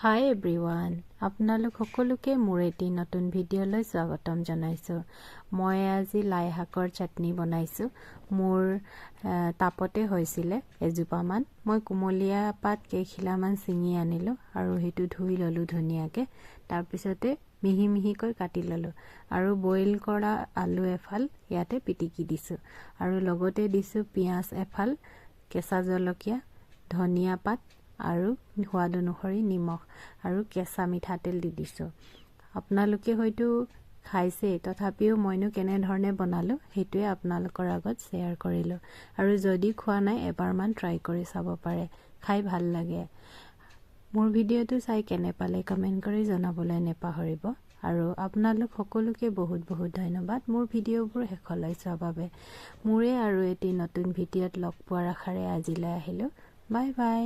হাই everyone, আপোনালোক সকলোকে মোৰ এটি নতুন ভিডিঅ'লৈ স্বাগতম জনাইছোঁ। মই আজি লাই শাকৰ চাটনি বনাইছোঁ। মোৰ তাপতে হৈছিলে এজোপামান। মই কুমলীয়া পাত কেইখিলামান ছিঙি আনিলোঁ আৰু সেইটো ধুই ল'লোঁ ধুনীয়াকৈ। তাৰপিছতে মিহি মিহিকৈ কাটি ল'লোঁ আৰু বইল কৰা আলু এফাল ইয়াতে পিটিকি দিছোঁ আৰু লগতে দিছোঁ পিঁয়াজ এফাল, কেঁচা জলকীয়া, ধনিয়া পাত আৰু সোৱাদ অনুসৰি নিমখ আৰু কেঁচা মিঠাতেল দি দিছোঁ। আপোনালোকে হয়তো খাইছে, তথাপিও মইনো কেনেধৰণে বনালোঁ সেইটোৱে আপোনালোকৰ আগত শ্বেয়াৰ কৰিলোঁ। আৰু যদি খোৱা নাই এবাৰমান ট্ৰাই কৰি চাব পাৰে, খাই ভাল লাগে। মোৰ ভিডিঅ'টো চাই কেনে পালে কমেণ্ট কৰি জনাবলৈ নেপাহৰিব। আৰু আপোনালোক সকলোকে বহুত বহুত ধন্যবাদ মোৰ ভিডিঅ'বোৰ শেষলৈ চোৱাৰ বাবে। মোৰে আৰু এটি নতুন ভিডিঅ'ত লগ পোৱাৰ আশাৰে আজিলৈ আহিলোঁ। Bye bye.